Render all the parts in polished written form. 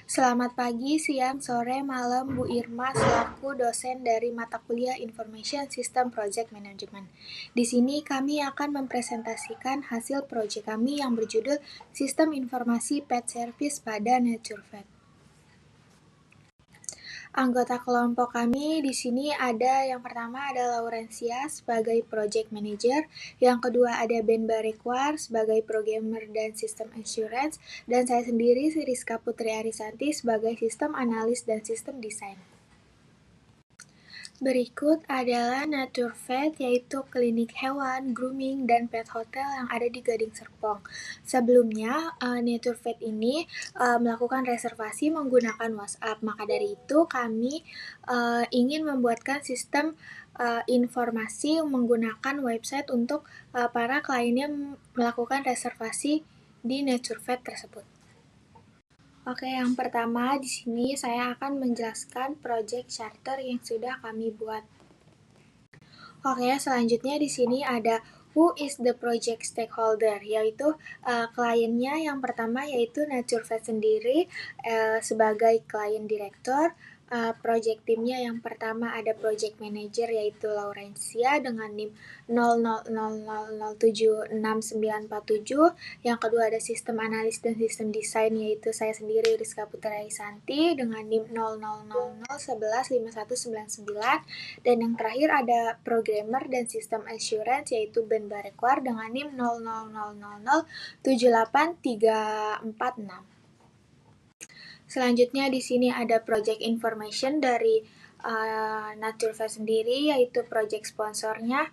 Selamat pagi, siang, sore, malam, Bu Irma selaku dosen dari mata kuliah Information System Project Management. Di sini kami akan mempresentasikan hasil proyek kami yang berjudul Sistem Informasi Pet Service pada NatureVet. Anggota kelompok kami di sini ada yang pertama ada Laurencia sebagai Project Manager, yang kedua ada Ben Barekwar sebagai Programmer dan Sistem Assurance, dan saya sendiri Rizka Putri Arisanti sebagai Sistem Analis dan Sistem Desain. Berikut adalah NatureVet, yaitu klinik hewan, grooming, dan pet hotel yang ada di Gading Serpong. Sebelumnya, NatureVet ini melakukan reservasi menggunakan WhatsApp. Maka dari itu, kami ingin membuatkan sistem informasi menggunakan website untuk para kliennya melakukan reservasi di NatureVet tersebut. Oke, yang pertama di sini saya akan menjelaskan project charter yang sudah kami buat. Oke, selanjutnya di sini ada who is the project stakeholder, yaitu kliennya yang pertama yaitu NatureVet sendiri sebagai klien direktur. Project timnya yang pertama ada project manager yaitu Laurencia dengan NIM 0000076947. Yang kedua ada sistem analis dan sistem desain yaitu saya sendiri Rizka Putri Arisanti dengan NIM 0000115199. Dan yang terakhir ada programmer dan sistem assurance yaitu Ben Barekwar dengan NIM 0000078346. Selanjutnya di sini ada project information dari NatureVet sendiri yaitu project sponsornya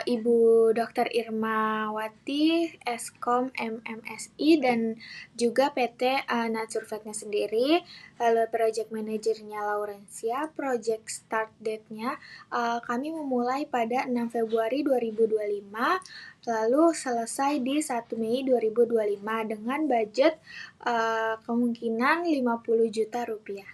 Ibu Dr. Irmawati, Eskom MMSI, dan juga PT NatureVetnya sendiri. Lalu project manajernya Laurencia, project start date-nya kami memulai pada 6 Februari 2025, lalu selesai di 1 Mei 2025 dengan budget kemungkinan 50 juta rupiah.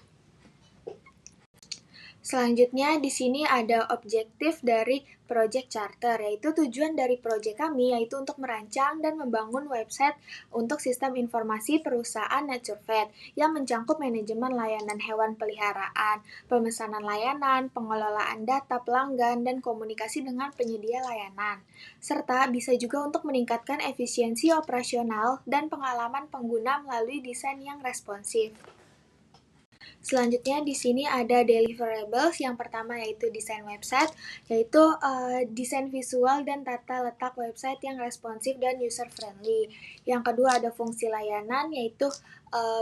Selanjutnya di sini ada objektif dari project charter, yaitu tujuan dari project kami yaitu untuk merancang dan membangun website untuk sistem informasi perusahaan NatureVet yang mencakup manajemen layanan hewan peliharaan, pemesanan layanan, pengelolaan data pelanggan, dan komunikasi dengan penyedia layanan. Serta bisa juga untuk meningkatkan efisiensi operasional dan pengalaman pengguna melalui desain yang responsif. Selanjutnya di sini ada deliverables. Yang pertama yaitu desain website, yaitu desain visual dan tata letak website yang responsif dan user friendly. Yang kedua ada fungsi layanan, yaitu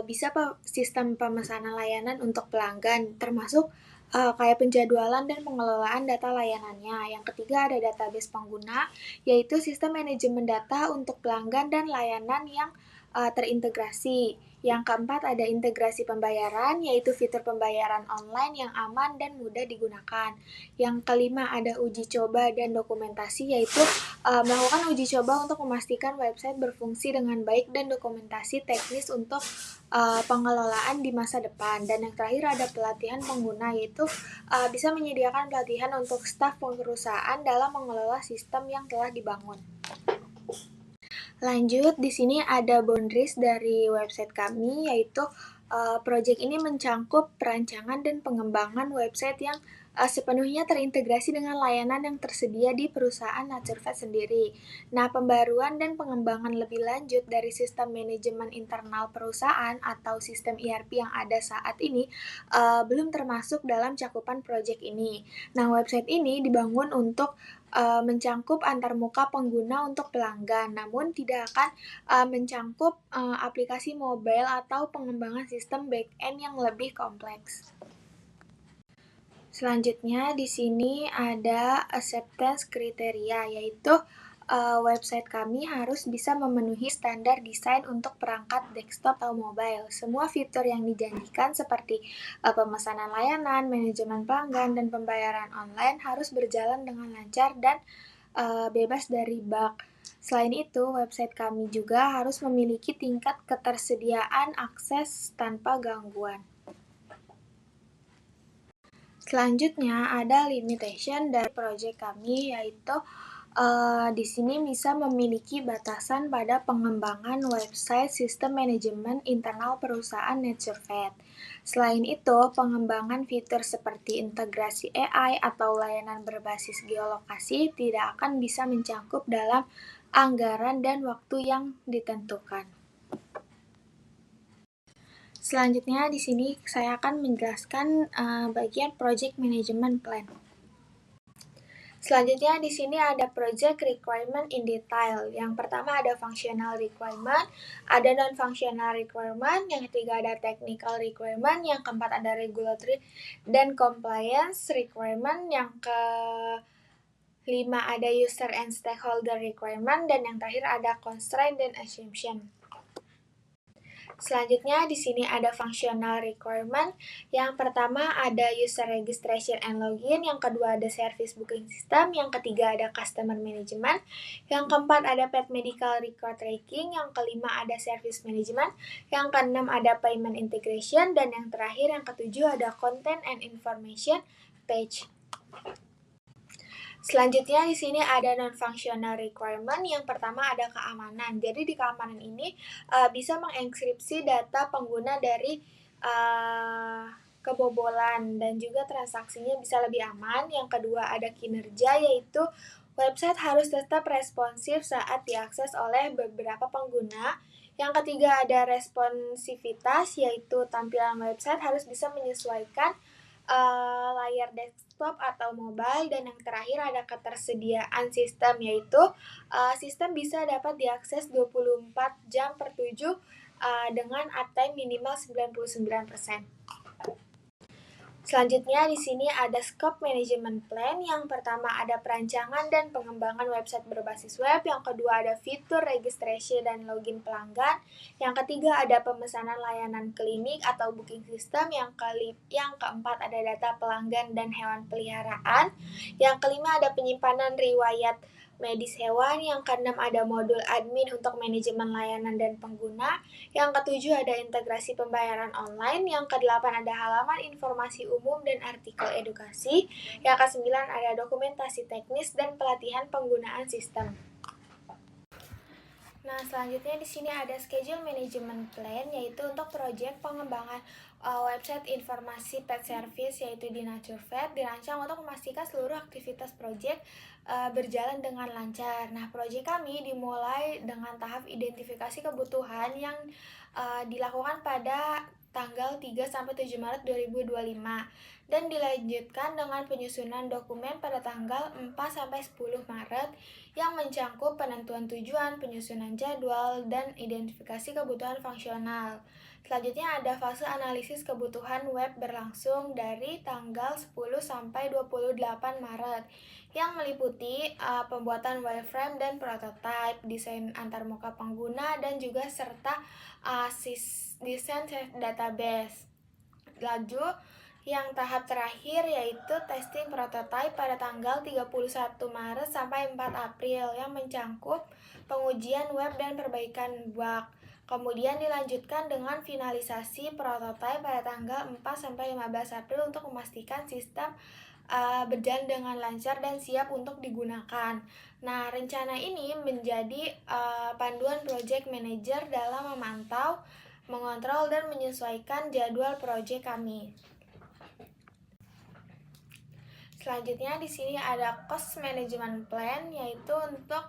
bisa sistem pemesanan layanan untuk pelanggan, termasuk kayak penjadwalan dan pengelolaan data layanannya. Yang ketiga ada database pengguna, yaitu sistem manajemen data untuk pelanggan dan layanan yang terintegrasi. Yang keempat ada integrasi pembayaran, yaitu fitur pembayaran online yang aman dan mudah digunakan. Yang kelima ada uji coba dan dokumentasi, yaitu melakukan uji coba untuk memastikan website berfungsi dengan baik dan dokumentasi teknis untuk pengelolaan di masa depan. Dan yang terakhir ada pelatihan pengguna, yaitu bisa menyediakan pelatihan untuk staf perusahaan dalam mengelola sistem yang telah dibangun. Lanjut, di sini ada boundaries dari website kami, yaitu project ini mencangkup perancangan dan pengembangan website yang sepenuhnya terintegrasi dengan layanan yang tersedia di perusahaan NatureVet sendiri. Nah, pembaruan dan pengembangan lebih lanjut dari sistem manajemen internal perusahaan atau sistem ERP yang ada saat ini belum termasuk dalam cakupan project ini. Nah, website ini dibangun untuk mencangkup antarmuka pengguna untuk pelanggan, namun tidak akan mencangkup aplikasi mobile atau pengembangan sistem back-end yang lebih kompleks. Selanjutnya di sini ada acceptance kriteria, yaitu website kami harus bisa memenuhi standar desain untuk perangkat desktop atau mobile. Semua fitur yang dijanjikan seperti pemesanan layanan, manajemen pelanggan, dan pembayaran online harus berjalan dengan lancar dan bebas dari bug. Selain itu, website kami juga harus memiliki tingkat ketersediaan akses tanpa gangguan. Selanjutnya ada limitation dari project kami, yaitu Di sini bisa memiliki batasan pada pengembangan website sistem manajemen internal perusahaan NatureVet. Selain itu, pengembangan fitur seperti integrasi AI atau layanan berbasis geolokasi tidak akan bisa mencakup dalam anggaran dan waktu yang ditentukan. Selanjutnya di sini saya akan menjelaskan bagian Project Management Plan. Selanjutnya di sini ada project requirement in detail. Yang pertama ada functional requirement, ada non-functional requirement, yang ketiga ada technical requirement, yang keempat ada regulatory dan compliance requirement, yang kelima ada user and stakeholder requirement, dan yang terakhir ada constraint dan assumption. Selanjutnya di sini ada functional requirement. Yang pertama ada user registration and login, yang kedua ada service booking system, yang ketiga ada customer management, yang keempat ada pet medical record tracking, yang kelima ada service management, yang keenam ada payment integration, dan yang terakhir yang ketujuh ada content and information page. Selanjutnya di sini ada non-functional requirement. Yang pertama ada keamanan. Jadi di keamanan ini bisa mengenkripsi data pengguna dari kebobolan dan juga transaksinya bisa lebih aman. Yang kedua ada kinerja, yaitu website harus tetap responsif saat diakses oleh beberapa pengguna. Yang ketiga ada responsivitas, yaitu tampilan website harus bisa menyesuaikan layar desktop atau mobile. Dan yang terakhir ada ketersediaan sistem, yaitu sistem bisa dapat diakses 24 jam per 7 dengan uptime minimal 99%. Selanjutnya di sini ada scope management plan. Yang pertama ada perancangan dan pengembangan website berbasis web, yang kedua ada fitur registration dan login pelanggan, yang ketiga ada pemesanan layanan klinik atau booking system, yang keempat ada data pelanggan dan hewan peliharaan, yang kelima ada penyimpanan riwayat medis hewan, yang keenam ada modul admin untuk manajemen layanan dan pengguna, yang ketujuh ada integrasi pembayaran online, yang kedelapan ada halaman informasi umum dan artikel edukasi, yang kesembilan ada dokumentasi teknis dan pelatihan penggunaan sistem. Nah, selanjutnya di sini ada schedule management plan, yaitu untuk proyek pengembangan website informasi pet service, yaitu di NatureVet, dirancang untuk memastikan seluruh aktivitas proyek berjalan dengan lancar. Nah, proyek kami dimulai dengan tahap identifikasi kebutuhan yang dilakukan pada tanggal 3-7 Maret 2025 dan dilanjutkan dengan penyusunan dokumen pada tanggal 4-10 Maret yang mencakup penentuan tujuan, penyusunan jadwal, dan identifikasi kebutuhan fungsional. Selanjutnya ada fase analisis kebutuhan web berlangsung dari tanggal 10 sampai 28 Maret yang meliputi pembuatan wireframe dan prototype, desain antarmuka pengguna, dan juga serta desain database. Lalu yang tahap terakhir yaitu testing prototype pada tanggal 31 Maret sampai 4 April yang mencakup pengujian web dan perbaikan bug. Kemudian dilanjutkan dengan finalisasi prototype pada tanggal 4 sampai 15 April untuk memastikan sistem berjalan dengan lancar dan siap untuk digunakan. Nah, rencana ini menjadi panduan project manager dalam memantau, mengontrol, dan menyesuaikan jadwal proyek kami. Selanjutnya di sini ada cost management plan, yaitu untuk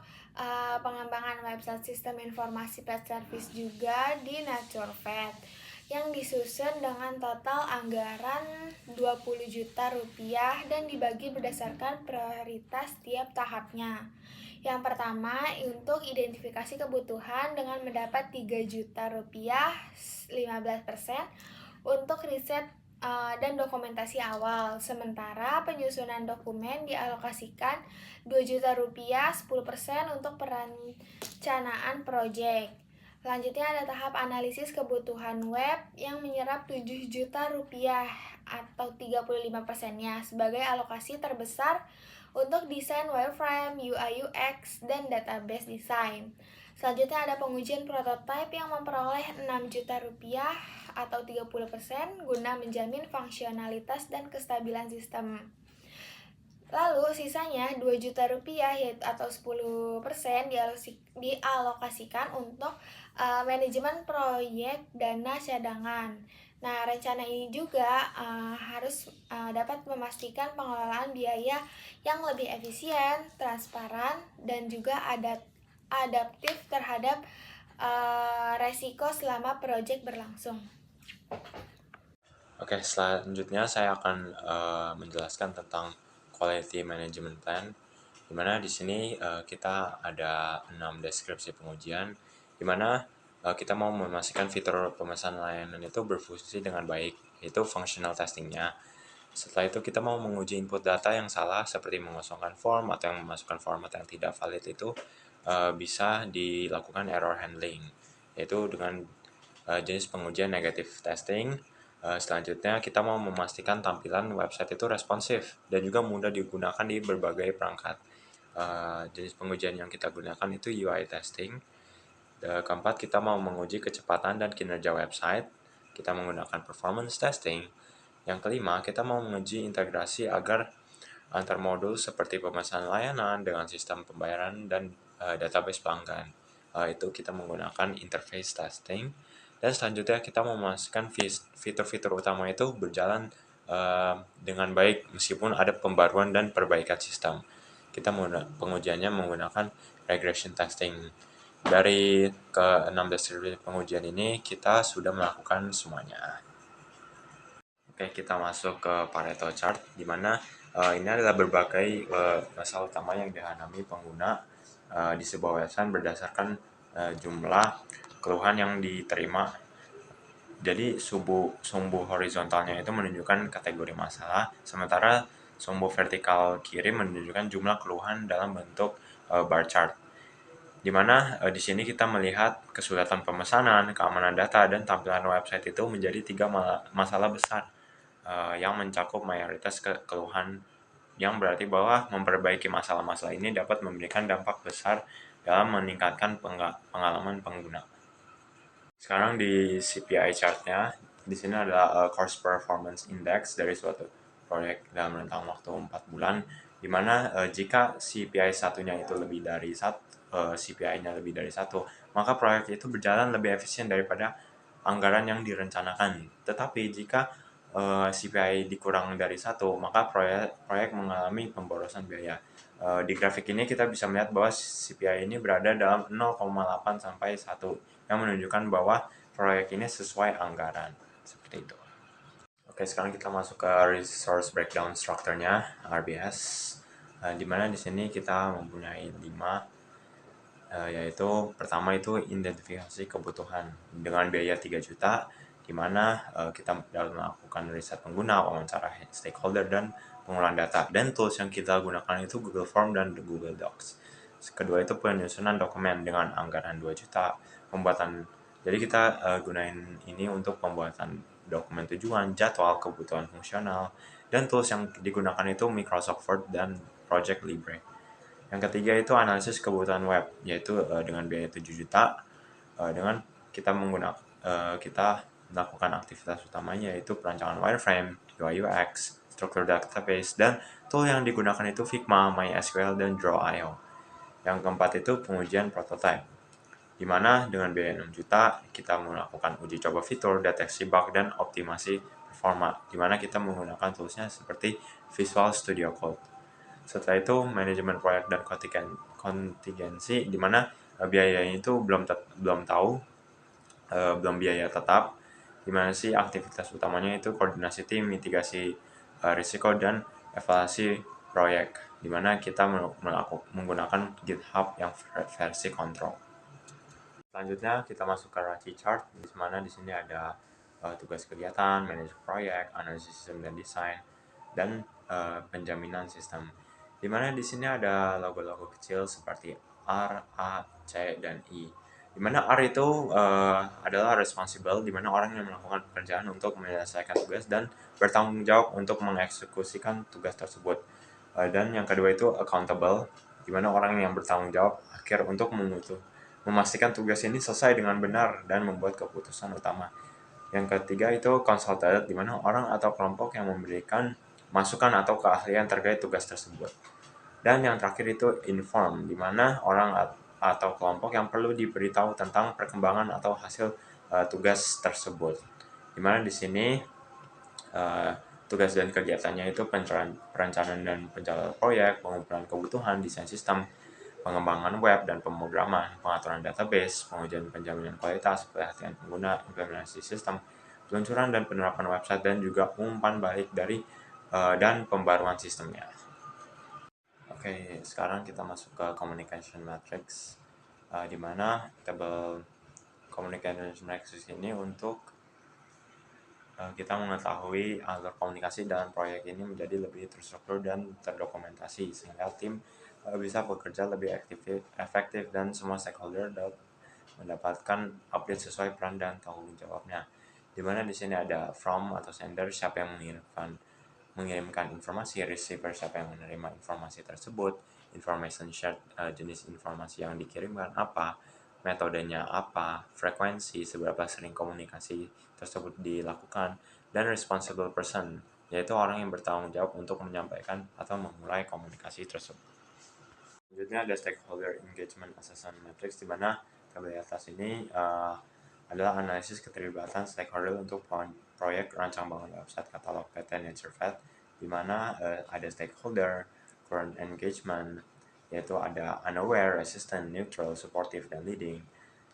pengembangan website sistem informasi pet service juga di NatureVet yang disusun dengan total anggaran 20 juta rupiah dan dibagi berdasarkan prioritas tiap tahapnya. Yang pertama untuk identifikasi kebutuhan dengan mendapat 3 juta rupiah 15%, untuk riset dan dokumentasi awal. Sementara penyusunan dokumen dialokasikan 2 juta rupiah 10% untuk perencanaan proyek. Selanjutnya ada tahap analisis kebutuhan web yang menyerap 7 juta rupiah atau 35%-nya sebagai alokasi terbesar untuk desain wireframe, UI UX, dan database design. Selanjutnya ada pengujian prototipe yang memperoleh 6 juta rupiah atau 30% guna menjamin fungsionalitas dan kestabilan sistem. Lalu sisanya 2 juta rupiah yaitu atau 10% dialokasikan untuk manajemen proyek dana cadangan. Nah, rencana ini juga harus dapat memastikan pengelolaan biaya yang lebih efisien, transparan, dan juga adaptif terhadap resiko selama proyek berlangsung. Oke, selanjutnya saya akan menjelaskan tentang quality management plan, di mana di sini kita ada 6 deskripsi pengujian, di mana kita mau memastikan fitur pemesanan layanan itu berfungsi dengan baik, yaitu functional testingnya. Setelah itu kita mau menguji input data yang salah, seperti mengosongkan form atau yang memasukkan format yang tidak valid itu bisa dilakukan error handling, yaitu dengan jenis pengujian negative testing. Selanjutnya kita mau memastikan tampilan website itu responsif dan juga mudah digunakan di berbagai perangkat. Jenis pengujian yang kita gunakan itu UI testing. Keempat, kita mau menguji kecepatan dan kinerja website. Kita menggunakan performance testing. Yang kelima, kita mau menguji integrasi agar antar modul seperti pemesanan layanan dengan sistem pembayaran dan database pelanggan. Itu kita menggunakan interface testing. Dan selanjutnya kita memastikan fitur-fitur utama itu berjalan dengan baik meskipun ada pembaruan dan perbaikan sistem. Kita pengujiannya menggunakan regression testing. Dari ke-6 deskripsi pengujian ini kita sudah melakukan semuanya. Oke, kita masuk ke Pareto chart, di mana ini adalah berbagai masalah utama yang dihadapi pengguna di sebuah website berdasarkan jumlah keluhan yang diterima. Jadi sumbu horizontalnya itu menunjukkan kategori masalah, sementara sumbu vertikal kiri menunjukkan jumlah keluhan dalam bentuk bar chart. Di mana di sini kita melihat kesulitan pemesanan, keamanan data, dan tampilan website itu menjadi 3 masalah besar yang mencakup mayoritas keluhan, yang berarti bahwa memperbaiki masalah-masalah ini dapat memberikan dampak besar dalam meningkatkan pengalaman pengguna. Sekarang di CPI chartnya, di sini adalah Cost Performance Index dari suatu proyek dalam rentang waktu 4 bulan, di mana jika CPI satunya itu lebih dari CPI-nya lebih dari 1, maka proyek itu berjalan lebih efisien daripada anggaran yang direncanakan. Tetapi jika CPI dikurang dari 1, maka proyek mengalami pemborosan biaya. Di grafik ini kita bisa melihat bahwa CPI ini berada dalam 0,8 sampai 1, yang menunjukkan bahwa proyek ini sesuai anggaran. Seperti itu. Oke, sekarang kita masuk ke resource breakdown strukturnya, RBS. Di mana di sini kita mempunyai 5, yaitu pertama itu identifikasi kebutuhan dengan biaya 3 juta, di mana kita dalam melakukan riset pengguna, wawancara stakeholder, dan pengolahan data. Dan tools yang kita gunakan itu Google Form dan Google Docs. Kedua itu penyusunan dokumen dengan anggaran 2 juta, jadi kita gunain ini untuk pembuatan dokumen tujuan, jadwal, kebutuhan fungsional, dan tools yang digunakan itu Microsoft Word dan Project Libre. Yang ketiga itu analisis kebutuhan web, yaitu dengan biaya 7 juta, dengan kita melakukan aktivitas utamanya yaitu perancangan wireframe, UI UX, struktur database, dan tool yang digunakan itu Figma, MySQL, dan Draw.io. Yang keempat itu pengujian prototype, di mana dengan biaya 6 juta kita melakukan uji coba fitur, deteksi bug, dan optimasi performa, di mana kita menggunakan toolsnya seperti Visual Studio Code. Setelah itu manajemen proyek dan kontingensi, di mana biayanya itu belum biaya tetap, di mana sih aktivitas utamanya itu koordinasi tim, mitigasi risiko, dan evaluasi proyek, di mana kita menggunakan GitHub yang versi kontrol. Selanjutnya kita masuk ke Rachi chart, di mana di sini ada tugas kegiatan, manajer proyek, analisis sistem dan desain, dan penjaminan sistem. Di mana di sini ada logo-logo kecil seperti R, A, C, dan I. Di mana R itu adalah responsible, di mana orang yang melakukan pekerjaan untuk menyelesaikan tugas dan bertanggung jawab untuk mengeksekusikan tugas tersebut. Dan yang kedua itu accountable, di mana orang yang bertanggung jawab akhir untuk memastikan tugas ini selesai dengan benar dan membuat keputusan utama. Yang ketiga itu consulted, di mana orang atau kelompok yang memberikan masukan atau keahlian terkait tugas tersebut. Dan yang terakhir itu inform, di mana orang atau kelompok yang perlu diberitahu tentang perkembangan atau hasil tugas tersebut. Di mana di sini tugas dan kegiatannya itu perencanaan dan pencatatan proyek, pengumpulan kebutuhan, desain sistem, pengembangan web dan pemrograman, pengaturan database, pengujian penjaminan kualitas, pelatihan pengguna, implementasi sistem, peluncuran dan penerapan website, dan juga umpan balik dari dan pembaruan sistemnya. Oke, sekarang kita masuk ke communication matrix, di mana tabel communication matrix ini untuk kita mengetahui alur komunikasi dalam proyek ini menjadi lebih terstruktur dan terdokumentasi, sehingga tim bisa bekerja lebih efektif dan semua stakeholder dapat mendapatkan update sesuai peran dan tanggung jawabnya. Di mana di sini ada from atau sender, siapa yang mengirimkan informasi, receiver, siapa yang menerima informasi tersebut, information shared, jenis informasi yang dikirimkan apa, metodenya apa, frekuensi, seberapa sering komunikasi tersebut dilakukan, dan responsible person, yaitu orang yang bertanggung jawab untuk menyampaikan atau memulai komunikasi tersebut. Selanjutnya ada stakeholder engagement assessment matrix, di mana tabel atas ini adalah analisis keterlibatan stakeholder untuk proyek rancang bangun website katalog PT NatureVet, di mana ada stakeholder, current engagement, yaitu ada unaware, resistant, neutral, supportive, dan leading.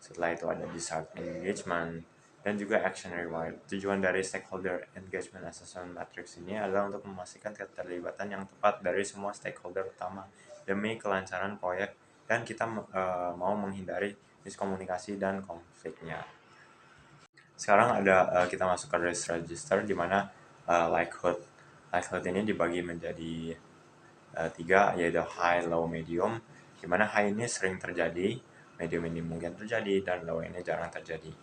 Setelah itu ada desired engagement, dan juga action reward. Tujuan dari stakeholder engagement assessment matrix ini adalah untuk memastikan keterlibatan yang tepat dari semua stakeholder utama demi kelancaran proyek, dan kita mau menghindari miskomunikasi dan konfliknya. Sekarang ada kita masuk ke risk register, di mana likelihood ini dibagi menjadi 3, yaitu high, low, medium, di mana high ini sering terjadi, medium ini mungkin terjadi, dan low ini jarang terjadi.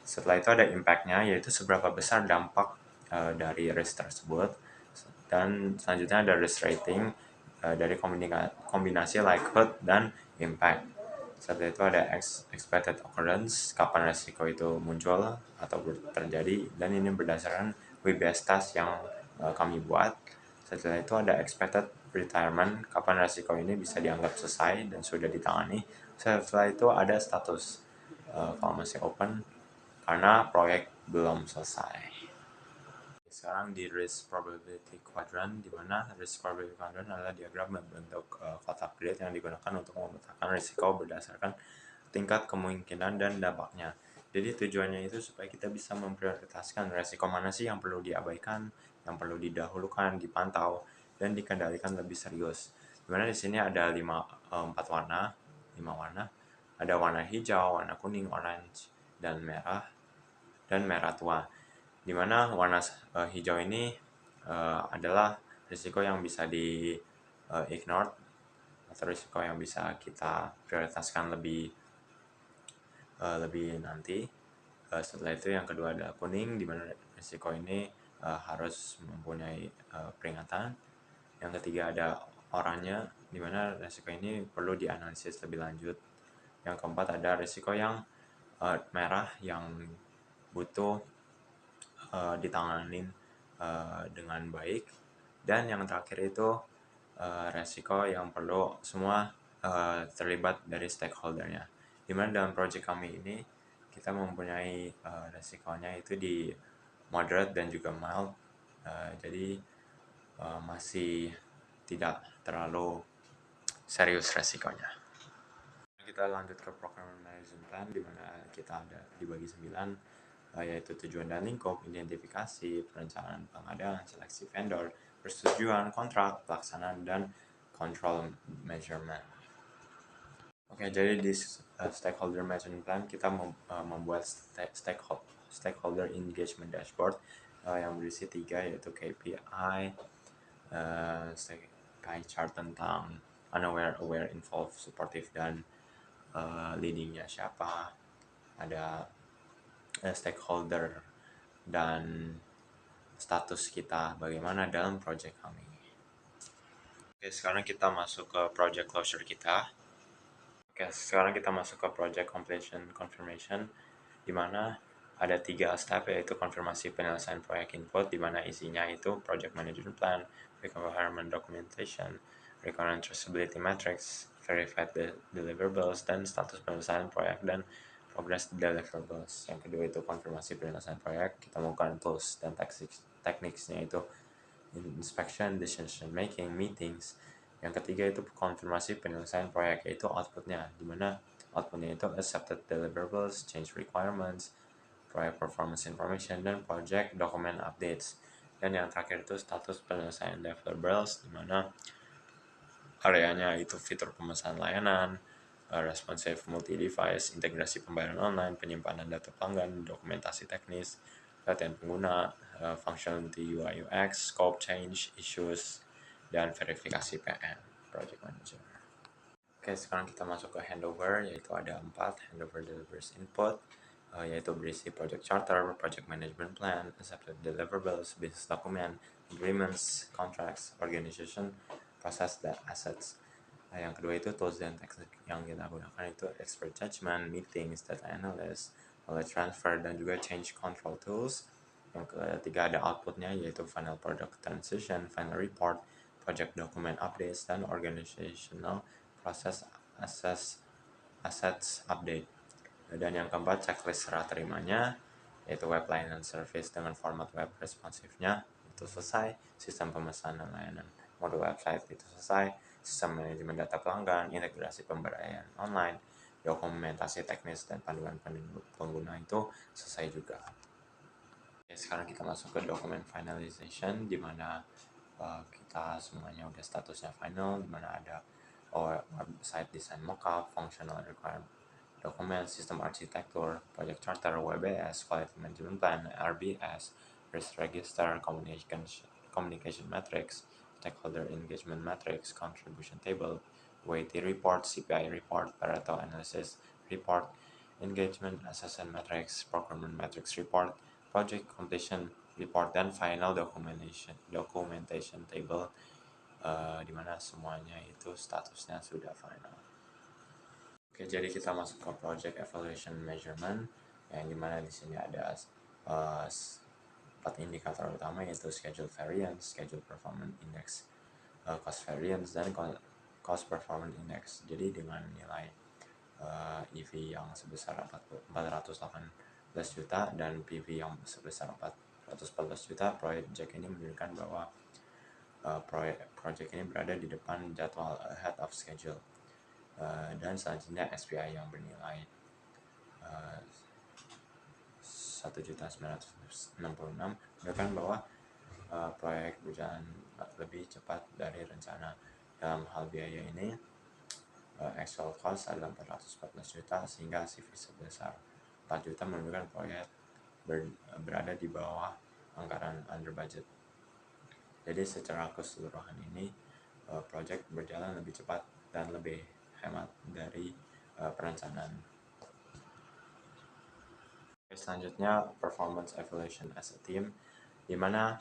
Setelah itu ada impact-nya, yaitu seberapa besar dampak dari risk tersebut. Dan selanjutnya ada risk rating, dari kombinasi likelihood dan impact. Setelah itu ada expected occurrence, kapan resiko itu muncul atau terjadi, dan ini berdasarkan WBS task yang kami buat. Setelah itu ada expected retirement, kapan resiko ini bisa dianggap selesai dan sudah ditangani. Setelah itu ada status, kalau masih open karena proyek belum selesai. Sekarang di risk probability quadrant, di mana risk probability quadrant adalah diagram berbentuk kotak grid yang digunakan untuk memetakan risiko berdasarkan tingkat kemungkinan dan dampaknya. Jadi tujuannya itu supaya kita bisa memprioritaskan risiko mana sih yang perlu diabaikan, yang perlu didahulukan, dipantau, dan dikendalikan lebih serius. Dimana di sini ada 5 warna. Ada warna hijau, warna kuning, orange, dan merah tua. Dimana warna hijau ini adalah risiko yang bisa di ignore, atau risiko yang bisa kita prioritaskan lebih nanti. Setelah itu yang kedua ada kuning, di mana risiko ini harus mempunyai peringatan. Yang ketiga ada oranye, di mana risiko ini perlu dianalisis lebih lanjut. Yang keempat ada risiko yang merah yang butuh ditanganin dengan baik. Dan yang terakhir itu resiko yang perlu semua terlibat dari stakeholdernya. Dimana dalam project kami ini kita mempunyai resikonya itu di moderate dan juga mild, jadi masih tidak terlalu serius resikonya. Kita lanjut ke program management plan, di mana kita ada dibagi 9, yaitu tujuan dan lingkup, identifikasi, perencanaan pengadaan, seleksi vendor, persetujuan kontrak, pelaksanaan, dan control measurement. Oke, jadi di stakeholder management plan kita membuat stakeholder engagement dashboard yang berisi 3, yaitu KPI, pie chart tentang unaware, aware, involved, supportive, dan leadingnya siapa, ada stakeholder, dan status kita bagaimana dalam project kami. Oke, sekarang kita masuk ke project closure kita. Oke, sekarang kita masuk ke project completion confirmation, di mana ada 3 step, yaitu konfirmasi penyelesaian proyek input, di mana isinya itu project management plan, requirement documentation, requirement traceability matrix, verified deliverables, dan status penyelesaian proyek dan progress deliverables. Yang kedua itu konfirmasi penyelesaian proyek, kita melakukan tools dan tekniknya itu inspection, decision making, meetings. Yang ketiga itu konfirmasi penyelesaian proyek, yaitu outputnya, di mana outputnya itu accepted deliverables, change requirements, project performance information, dan project document updates. Dan yang terakhir itu status penyelesaian deliverables, di mana areanya itu fitur pemesanan layanan, responsive multi-device, integrasi pembayaran online, penyimpanan data pelanggan, dokumentasi teknis, latihan pengguna, functionality UI UX, scope change, issues, dan verifikasi PM, project manager. Oke, sekarang kita masuk ke handover, yaitu ada 4 handover delivers input, yaitu berisi project charter, project management plan, accepted deliverables, business document, agreements, contracts, organization, process, dan assets. Yang kedua itu tools dan teknik yang kita gunakan itu expert judgment, meetings, data analyst, knowledge transfer, dan juga change control tools. Yang ketiga ada outputnya, yaitu final product transition, final report, project document updates, dan organizational process assets update. Dan yang keempat checklist serah terimanya, yaitu web layanan service dengan format web responsifnya itu selesai, sistem pemesanan layanan modul website itu selesai, sistem manajemen data pelanggan, integrasi pemberdayaan online, dokumentasi teknis, dan panduan pengguna itu selesai juga. Oke, sekarang kita masuk ke dokumen finalization, di mana kita semuanya udah statusnya final, di mana ada website design mockup, functional requirement dokumen, sistem arsitektur, project charter, WBS, quality management plan, RBS, risk register, communication matrix, stakeholder engagement matrix, contribution table, WAT report, CPI report, Pareto analysis report, engagement assessment matrix, procurement matrix report, project completion report, dan final documentation table, di mana semuanya itu statusnya sudah final. Oke, jadi kita masuk ke project evaluation measurement, yang dimana di sini ada 4 indikator utama, yaitu schedule variance, schedule performance index, cost variance, dan cost performance index. Jadi dengan nilai EV yang sebesar 418 juta dan PV yang sebesar 414 juta, project ini menunjukkan bahwa project ini berada di depan jadwal ahead of schedule. Dan selanjutnya SPI yang bernilai 1.966 menunjukkan bahwa proyek berjalan lebih cepat dari rencana. Dalam hal biaya ini, actual cost adalah 414 juta, sehingga CV sebesar 4 juta menunjukkan proyek berada di bawah anggaran under budget. Jadi secara keseluruhan ini, proyek berjalan lebih cepat dan lebih hemat dari perencanaan. Selanjutnya performance evaluation as a team, di mana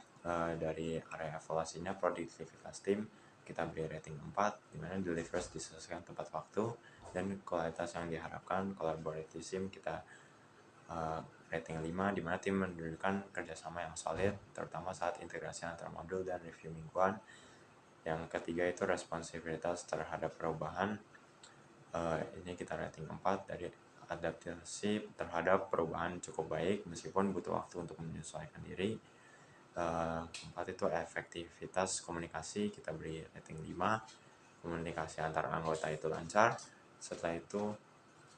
dari area evaluasinya produktivitas tim kita beri rating 4, di mana delivers disesuaikan tepat waktu, dan kualitas yang diharapkan collaboratism kita rating 5, di mana tim menunjukkan kerjasama yang solid, terutama saat integrasi antar modul dan review mingguan. Yang ketiga itu responsivitas terhadap perubahan, ini kita rating 4, dari adaptasi terhadap perubahan cukup baik meskipun butuh waktu untuk menyesuaikan diri. Keempat itu efektivitas komunikasi, kita beri rating 5, komunikasi antar anggota itu lancar. Setelah itu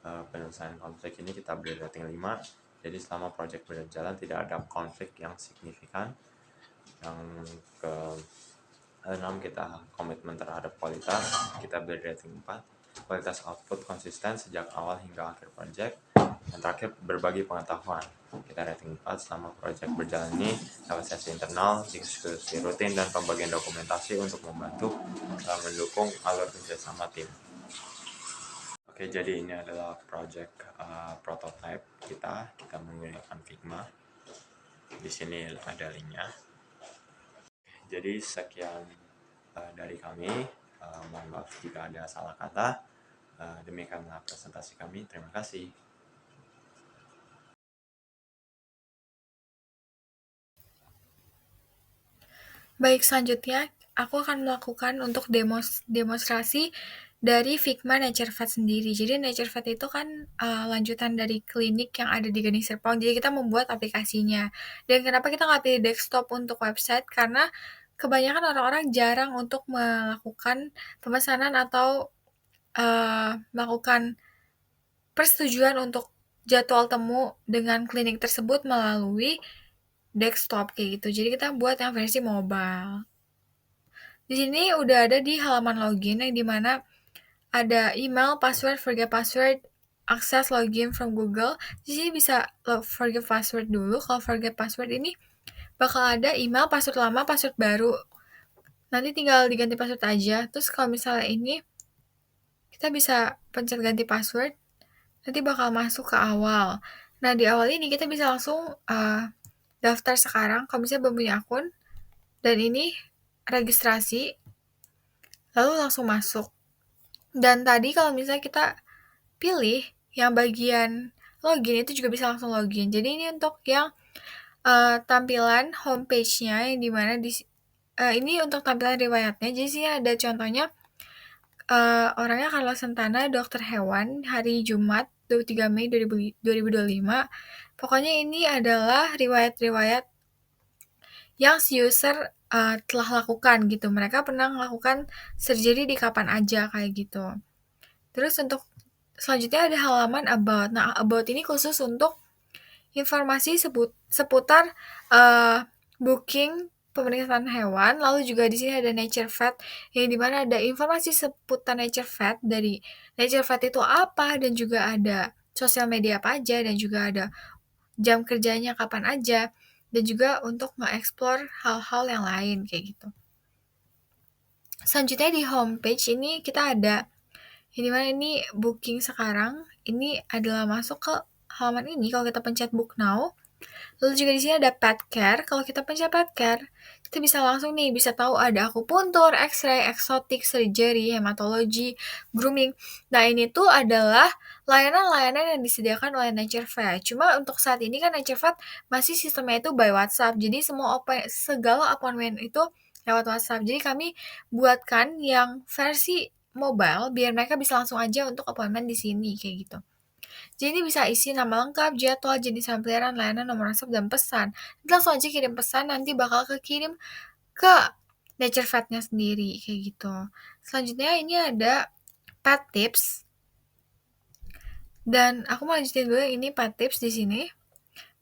penyelesaian konflik ini kita beri rating 5, jadi selama proyek berjalan tidak ada konflik yang signifikan. Yang ke-6 kita komitmen terhadap kualitas, kita beri rating 4, kualitas output konsisten sejak awal hingga akhir proyek. Yang terakhir berbagi pengetahuan, kita rating 4, selama proyek berjalan ini evaluasi internal, diskusi rutin, dan pembagian dokumentasi untuk membantu mendukung alur kerjasama tim. Oke, jadi ini adalah project prototype kita menggunakan Figma. Di sini ada linknya. Jadi sekian dari kami. Mohon maaf jika ada salah kata. Demikianlah presentasi kami. Terima kasih. Baik, selanjutnya aku akan melakukan untuk demonstrasi dari Figma NatureVet sendiri. Jadi NatureVet itu kan lanjutan dari klinik yang ada di Gading Serpong. Jadi kita membuat aplikasinya. Dan kenapa kita nggak pilih desktop untuk website? Karena kebanyakan orang-orang jarang untuk melakukan pemesanan atau melakukan persetujuan untuk jadwal temu dengan klinik tersebut melalui desktop kayak gitu. Jadi kita buat yang versi mobile. Di sini udah ada di halaman login yang dimana ada email, password, forget password, akses login from Google. Di sini bisa forget password dulu. Kalau forget password ini bakal ada email, password lama, password baru. Nanti tinggal diganti password aja. Terus kalau misalnya ini kita bisa pencet ganti password, nanti bakal masuk ke awal. Nah, di awal ini kita bisa langsung daftar sekarang kalau misalnya belum punya akun. Dan ini registrasi, lalu langsung masuk. Dan tadi kalau misalnya kita pilih yang bagian login itu juga bisa langsung login. Jadi ini untuk yang tampilan homepage-nya yang dimana ini untuk tampilan riwayatnya. Jadi sini ada contohnya orangnya Carla Santana, dokter hewan, hari Jumat 23 Mei 2025. Pokoknya ini adalah riwayat-riwayat yang si user telah lakukan gitu. Mereka pernah melakukan surgery di kapan aja kayak gitu. Terus untuk selanjutnya ada halaman about. Nah, about ini khusus untuk informasi seputar booking pemeriksaan hewan. Lalu juga di sini ada Nature Vet yang dimana ada informasi seputar Nature Vet dari Nature Vet itu apa dan juga ada sosial media apa aja dan juga ada jam kerjanya kapan aja dan juga untuk nge-explore hal-hal yang lain kayak gitu. Selanjutnya di homepage ini kita ada ini mana ini booking sekarang. Ini adalah masuk ke halaman ini kalau kita pencet book now. Lalu juga di sini ada pet care. Kalau kita pencet pet care, kita bisa langsung nih bisa tahu ada akupuntur, X-ray, eksotik, surgery, hematologi, grooming. Nah, ini tuh adalah layanan-layanan yang disediakan oleh Nature Vet. Cuma untuk saat ini kan Nature Vet masih sistemnya itu by WhatsApp. Jadi segala appointment itu lewat WhatsApp. Jadi kami buatkan yang versi mobile biar mereka bisa langsung aja untuk appointment di sini kayak gitu. Jadi ini bisa isi nama lengkap, jadwal, jenis pemeliharaan, layanan, nomor WhatsApp, dan pesan. Nanti langsung aja kirim pesan, nanti bakal kekirim ke Nature Vet-nya sendiri, kayak gitu. Selanjutnya ini ada pet tips. Dan aku mau lanjutin dulu yang ini pet tips di sini.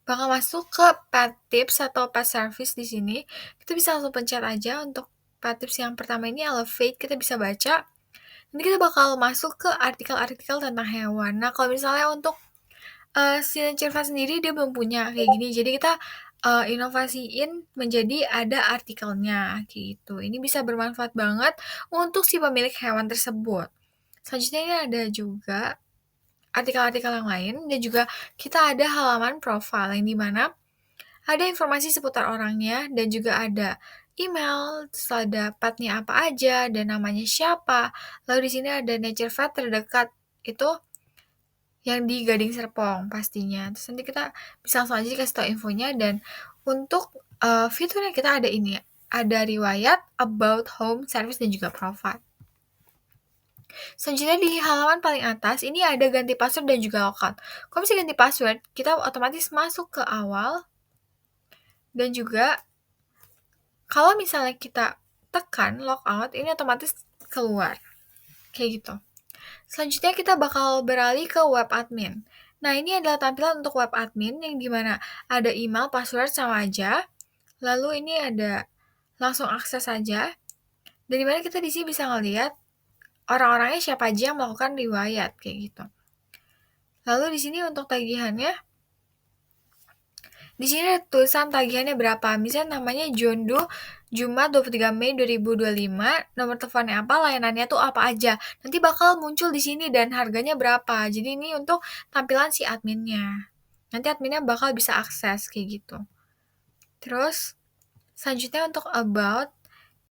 Bakal masuk ke pet tips atau pet service di sini. Kita bisa langsung pencet aja untuk pet tips yang pertama ini Elevate, kita bisa baca. Nanti kita bakal masuk ke artikel-artikel tentang hewan. Nah, kalau misalnya untuk si Nature Vet sendiri dia belum punya kayak gini. Jadi kita inovasiin menjadi ada artikelnya kayak gitu. Ini bisa bermanfaat banget untuk si pemilik hewan tersebut. Selanjutnya ini ada juga artikel-artikel yang lain dan juga kita ada halaman profile yang dimana ada informasi seputar orangnya dan juga ada email, terus ada petnya apa aja dan namanya siapa. Lalu di sini ada Nature Vet terdekat itu yang di Gading Serpong pastinya. Terus nanti kita bisa langsung aja kasih tau infonya dan untuk fiturnya kita ada ini, ada riwayat, about, home, service, dan juga profile. Selanjutnya di halaman paling atas ini ada ganti password dan juga logout. Kalau misalnya ganti password, kita otomatis masuk ke awal dan juga kalau misalnya kita tekan logout, ini otomatis keluar. Kayak gitu. Selanjutnya kita bakal beralih ke web admin. Nah, ini adalah tampilan untuk web admin yang dimana ada email, password sama aja. Lalu ini ada langsung akses saja. Dan dimana kita di sini bisa ngeliat orang-orangnya siapa aja yang melakukan riwayat kayak gitu. Lalu di sini untuk tagihannya, di sini ada tulisan tagihannya berapa. Misalnya namanya Jondu, Jumat 23 Mei 2025, nomor teleponnya apa, layanannya tuh apa aja. Nanti bakal muncul di sini dan harganya berapa. Jadi ini untuk tampilan si adminnya. Nanti adminnya bakal bisa akses kayak gitu. Terus selanjutnya untuk about,